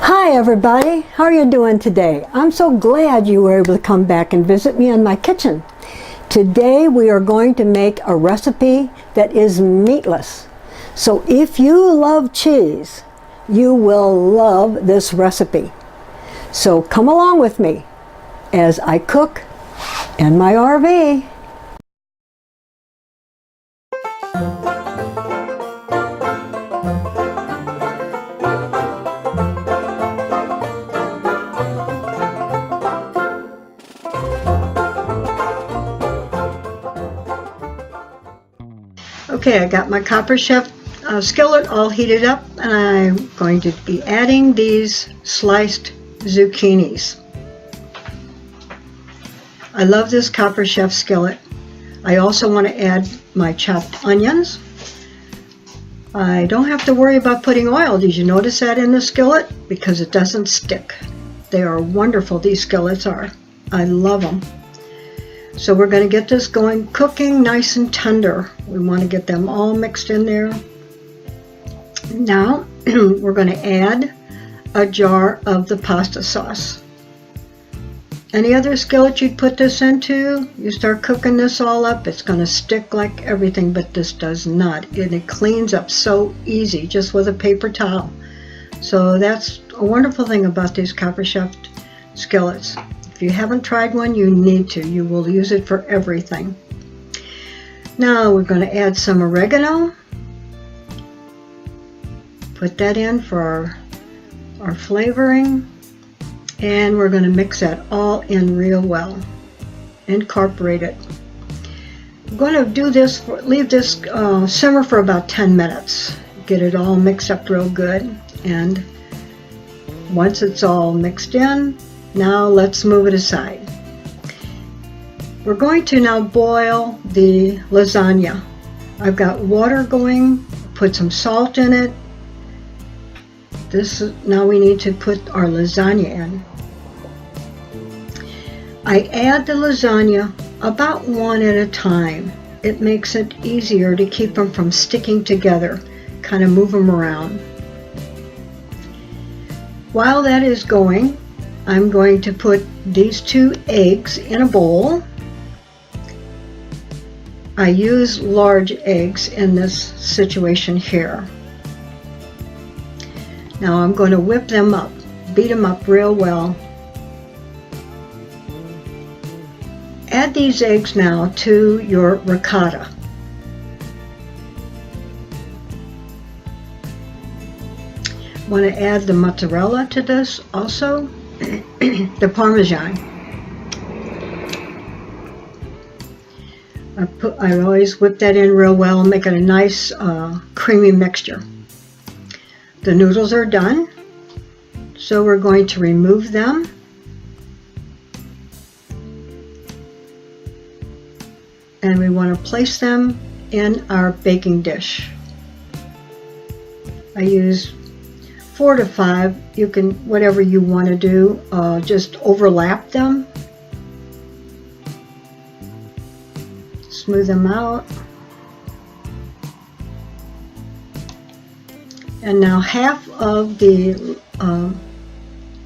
Hi everybody, how are you doing today? I'm so glad you were able to come back and visit me in my kitchen. Today we are going to make a recipe that is meatless. So if you love cheese, you will love this recipe. So come along with me as I cook in my RV. Okay, I got my Copper Chef skillet all heated up, and I'm going to be adding these sliced zucchinis. I love this Copper Chef skillet. I also want to add my chopped onions. I don't have to worry about putting oil. Did you notice that in the skillet? Because it doesn't stick. They are wonderful, these skillets are. I love them. So we're going to get this going, cooking nice and tender. We want to get them all mixed in there. Now we're going to add a jar of the pasta sauce. Any other skillet you'd put this into, you start cooking this all up, it's going to stick like everything, but this does not. And it cleans up so easy just with a paper towel. So that's a wonderful thing about these Copper Chef skillets. If you haven't tried one, you need to. You will use it for everything. Now we're going to add some oregano. Put that in for our flavoring. And we're going to mix that all in real well. Incorporate it. I'm going to do this, leave this simmer for about 10 minutes. Get it all mixed up real good. And once it's all mixed in, now let's move it aside. We're going to now boil the lasagna. I've got water going, put some salt in it. Now we need to put our lasagna in. I add the lasagna about one at a time. It makes it easier to keep them from sticking together. Kind of move them around. While that is going, I'm going to put these 2 eggs in a bowl. I use large eggs in this situation here. Now I'm going to whip them up, beat them up real well. Add these eggs now to your ricotta. Want to add the mozzarella to this also. The Parmesan. I always whip that in real well and make it a nice creamy mixture. The noodles are done, so we're going to remove them. And we want to place them in our baking dish. I use 4 to 5. You can, whatever you want to do, just overlap them. Smooth them out. And now half of the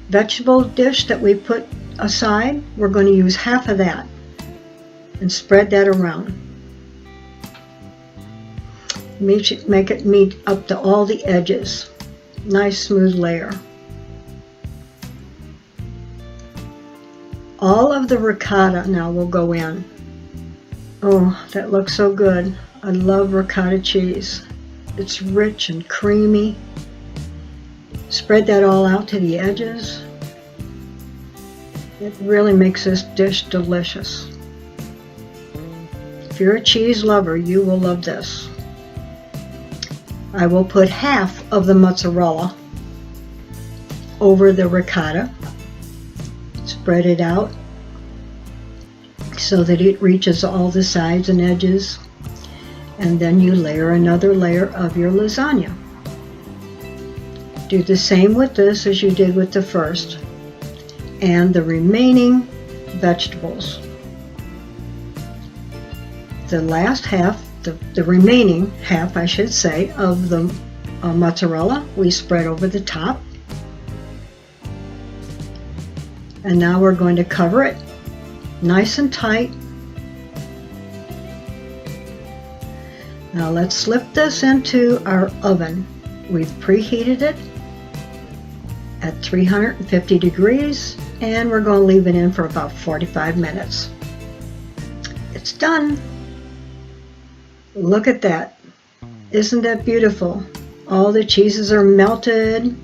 vegetable dish that we put aside, we're going to use half of that and spread that around. Make it meet up to all the edges. Nice smooth layer. All of the ricotta now will go in. Oh, that looks so good. I love ricotta cheese. It's rich and creamy. Spread that all out to the edges. It really makes this dish delicious. If you're a cheese lover, you will love this. I will put half of the mozzarella over the ricotta. Spread it out so that it reaches all the sides and edges. And then you layer another layer of your lasagna. Do the same with this as you did with the first. And the remaining vegetables. The last half, the remaining half, I should say, of the mozzarella we spread over the top. And now we're going to cover it nice and tight. Now let's slip this into our oven. We've preheated it at 350 degrees, and we're going to leave it in for about 45 minutes. It's done. Look at that. Isn't that beautiful? All the cheeses are melted.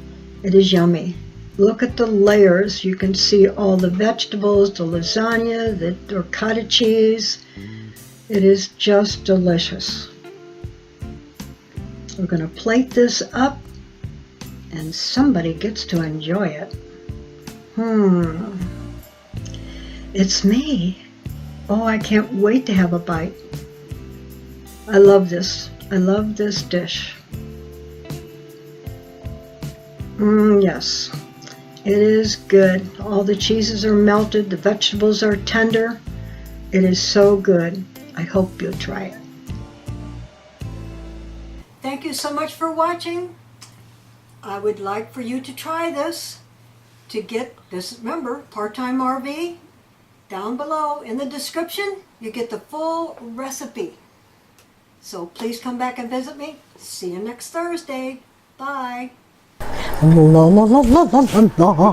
It is yummy. Look at the layers. You can see all the vegetables, the lasagna, the ricotta cheese. It is just delicious. We're going to plate this up, and somebody gets to enjoy it. It's me. Oh, I can't wait to have a bite. I love this. I love this dish. Yes, it is good. All the cheeses are melted. The vegetables are tender. It is so good. I hope you'll try it. Thank you so much for watching. I would like for you to try this. To get this, remember, Part-Time RV, down below in the description, you get the full recipe. So please come back and visit me. See you next Thursday. Bye. La la la la la la la.